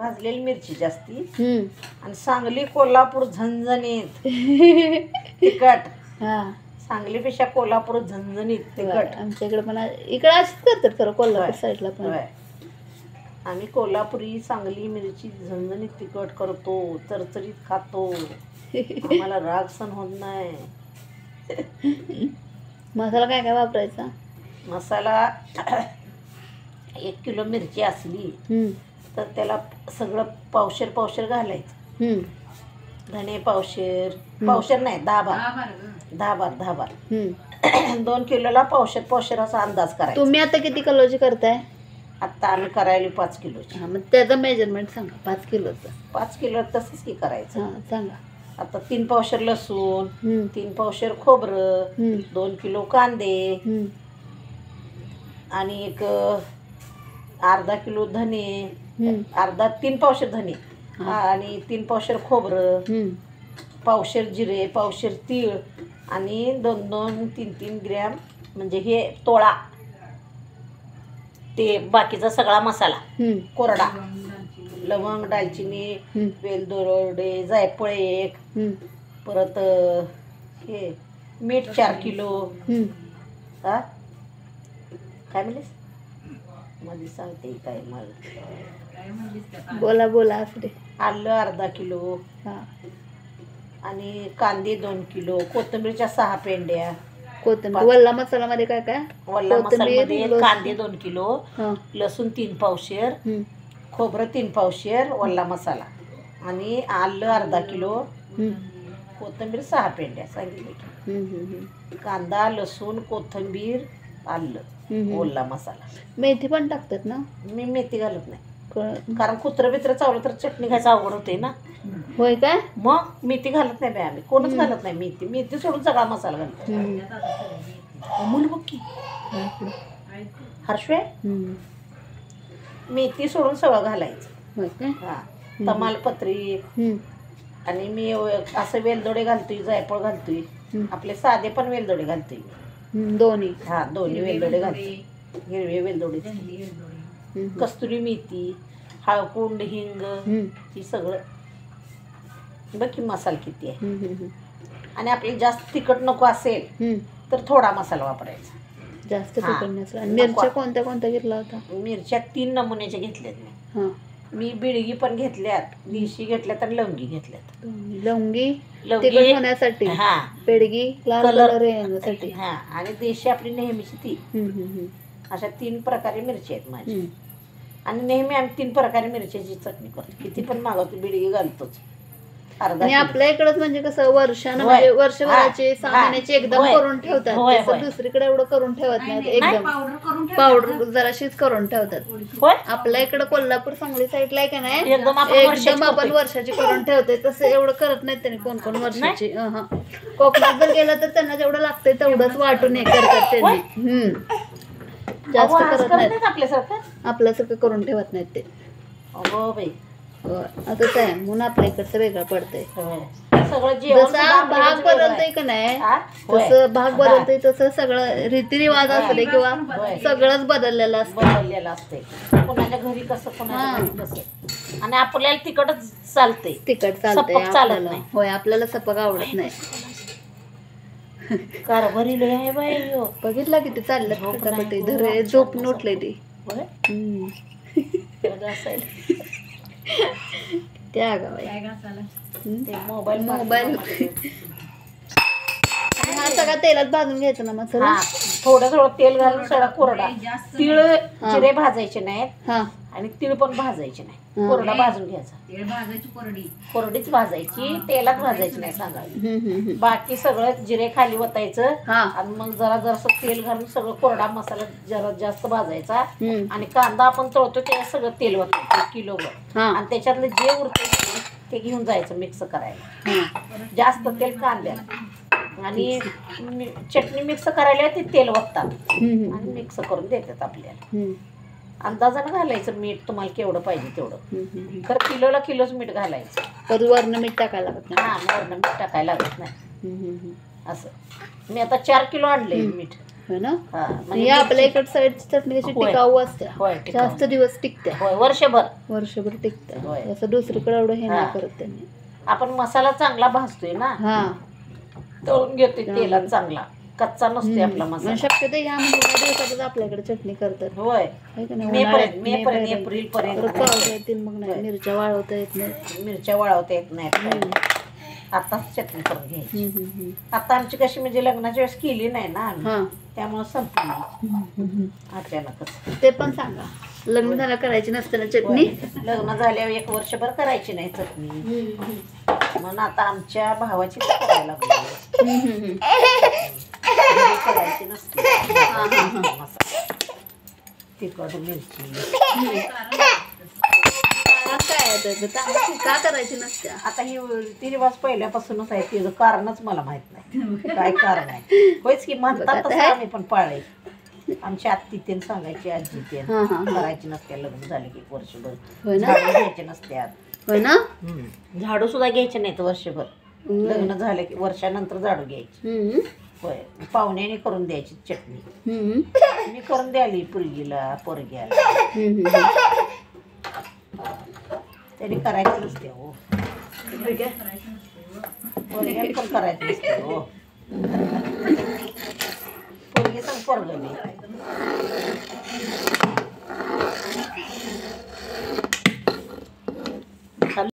भाजलेली मिरची जास्ती आणि सांगली कोल्हापूर झणझणीत तिखट. हा सांगलीपेक्षा कोल्हापूर झणझणीत तिखट. आमच्याकडे पण इकडे अशीच करतात खरं कोल्हापूर साईडला पण. आम्ही कोल्हापुरी सांगली मिरची झणझणीत तिखट करतो, चरचरीत खातो. आम्हाला राग सण होत नाही. मसाला काय काय वापरायचा? मसाला 1 किलो मिरची असली तर त्याला सगळं पावशेर पावशेर घालायचं. धणे पावशेर, पावशेर नाही 10 बार. 2 किलोला पावशेर पावशेर असा अंदाज करायचा. तुम्ही आता किती किलोची करताय? आता आम्ही करायला 5 किलोची. हा मग त्याचं मेजरमेंट सांगा. 5 किलोचं. 5 किलो तसंच की करायचं. हा सांगा. आता 3 पावशेर लसूण, 3 पावशेर खोबरं, 2 किलो कांदे आणि एक अर्धा किलो धने, 3 पावशेर धने आणि 3 पावशेर खोबरं, पावशेर जिरे, पावशेर तीळ आणि 2-3 ग्रॅम म्हणजे हे तोळा ते बाकीचा सगळा मसाला कोरडा. लवंग, दालचिनी, वेलदोडे, जायफळ 1, परत हे मीठ 4 किलो. हा काय म्हणलीस? मध्ये सांगते काय मला. बोला असू दे. आलं अर्धा किलो आणि कांदे 2 किलो, कोथिंबीरच्या 6 पेंड्या. कोथिंबीर. वल्ला मसाल्यामध्ये काय काय? वल्ला मसाल्यामध्ये कांदे 2 किलो, लसूण 3 पावशेर, खोबरं 3 पावशेर, वल्ला मसाला आणि आलं अर्धा किलो, कोथिंबीर 6 पेंड्या सांगितले. कांदा, लसूण, कोथिंबीर, आलं, ओला मसाला. मेथी पण टाकतात ना? मी मेथी घालत नाही कारण कुत्रं बित्र चावलं तर चटणी खायचं अवघड होते ना. होय काय? मग मेथी घालत नाही बाई आम्ही, कोणच घालत नाही मेथी सोडून सगळा मसाला घालतो. अमूल बघ की हर्षवे मेथी सोडून सगळं घालायचं. हा तमालपत्री आणि मी असं वेलदोडे घालतोय, जायफळ घालतोय, आपले साधे पण वेलदोडे घालतोय. दोन्ही. हा दोन्ही वेलदोडे घालतोय, हिरवे वेलदोडे, कस्तुरी मेथी, हळकुंड, हिंग, ही सगळं. बघ की मसाला किती आहे. आणि आपल्याला जास्त तिखट नको असेल तर थोडा मसाला वापरायचा. जास्त तिखट नसेल. मिरच्या कोणत्या कोणत्या घेतला होता? मिरच्या 3 नमुन्याच्या घेतल्यात मी बिडगी पण घेतल्यात, देशी घेतल्यात आणि लवंगी घेतल्यात. लवंगी तिखट होण्यासाठी, बेडगी लाल कलर येण्यासाठी, आणि देशी आपली नेहमीची ती. अशा 3 प्रकारे मिरची आहेत माझी. आणि नेहमी आम्ही 3 प्रकारे मिरच्याची चटणी करतो. किती पण मागवतो बिडगी घालतोच. आणि आपल्या इकडंच म्हणजे कसं वर्षानं म्हणजे वर्षभराचे 6 महिन्याचे एकदम करून ठेवतात. दुसरीकडे एवढं करून ठेवत नाही, एकदम पावडर जराशीच करून ठेवतात. आपल्या इकडं कोल्हापूर सांगली साईडला आहे का नाही, एकदम आपण वर्षाची करून ठेवतोय. तसं एवढं करत नाहीत त्यांनी कोण वर्षाची. कोकणात जर गेलं तर त्यांना जेवढं लागतंय तेवढंच वाटून हे करतात त्यांनी. जास्त करत नाहीत आपल्यासारखं करून ठेवत नाहीत ते. असंच आहे म्हणून आपल्या इकडचं वेगळं पडतंय. जसा भाग बदलतोय का नाही, तसं भाग बदलतोय तसं सगळं रीतिरिवाज असते किंवा सगळंच बदललेलं असते. कोणाच्या घरी कसं, कोणाच्या घरी कसं. आणि आपल्याला तिखटच चालते. तिखट चालतंय आपल्याला. होय, आपल्याला सपक आवडत नाही. कारभारी लय आहे बाई. बघितला किती चाललं पटापटी धरे झोप उठले ती. त्या मोबाईल हा सगळा तेलात भाजून घ्यायचं ना मसाला. थोडं तेल घालून सगळा कोरडा. तीळ जिरे भाजायचे नाहीत आणि तीळ पण भाजायचे नाही, कोरडा भाजून घ्यायचा. कोरडीच भाजायची, तेलात भाजायची नाही सांगा. बाकी सगळं जिरे खाली वतायचं आणि मग जरासं तेल घालून सगळं कोरडा मसाला जरा जास्त भाजायचा. आणि कांदा आपण तळतो त्याला सगळं तेल वतायचं 1 किलोवर. आणि त्याच्यातलं जे उरते ते घेऊन जायचं मिक्स करायला. जास्त तेल कांद्याला. आणि चटणी मिक्स करायला ते तेल वततात आणि मिक्स करून देतात आपल्याला. अंदाजानं घालायचं मीठ, तुम्हाला केवढं पाहिजे तेवढं. खरं किलोच मीठ घालायचं. तर वरनं मीठ टाकायला लागत नाही. वरनं मीठ टाकायला लागत नाही. असं मी आता 4 किलो आणलंय मीठ. होय ना. हा, म्हणजे आपल्या इकडे साईडची चटणी कशी टिकाऊ असते, जास्त दिवस टिकते, वर्षभर टिकते. असं दुसरीकडे एवढं हे नाही करत त्यांनी. आपण मसाला चांगला भाजतोय ना, हा तळून घेतोय तेलात चांगला, कच्चा नसते आपला मसाला. शक्यतो या म्हणजे दिवसातच आपल्याकडे चटणी करतात. होय, मे पर्यंत एप्रिल पर्यंत. पावसा येतील मग नाही, मिरच्या वाळवता येत नाही, मिरच्या वाळवता येत नाही. आताच चटणी करून घ्यायची. आता आमची कशी म्हणजे लग्नाच्या वेळेस केली नाही ना आम्ही, त्यामुळे संपली अचानकच. ते पण सांगा, लग्न झालं करायची नसते ना चटणी? लग्न झाल्यावर 1 वर्षभर करायची नाही चटणी, म्हणून आता आमच्या भावाची करायला लागली. करायची नसते तिखट मिरची. का करायची नसते? आता ही ती रिवाज पहिल्यापासूनच आहे, तिचं कारणच मला माहित नाही काय कारण आहे. होयच की म्हणतात तसं आम्ही पण पाळायची. आमची आत्ती तेन सांगायची, आजी तेन करायची नसते लग्न झाले की वर्षभर, झाडू घ्यायचे नसत्यात. होय ना, झाडू सुद्धा घ्यायचे नाहीत वर्षभर, लग्न झाले की वर्षानंतर झाडू घ्यायची. होय, पाहुण्याने करून द्यायची चटणी, मी करून द्याली पोरगीला पोरग्याला, त्यांनी करायचं नसते हो, पोरग्याला पण करायचं नसते हो. पोरगी सांग पोरगं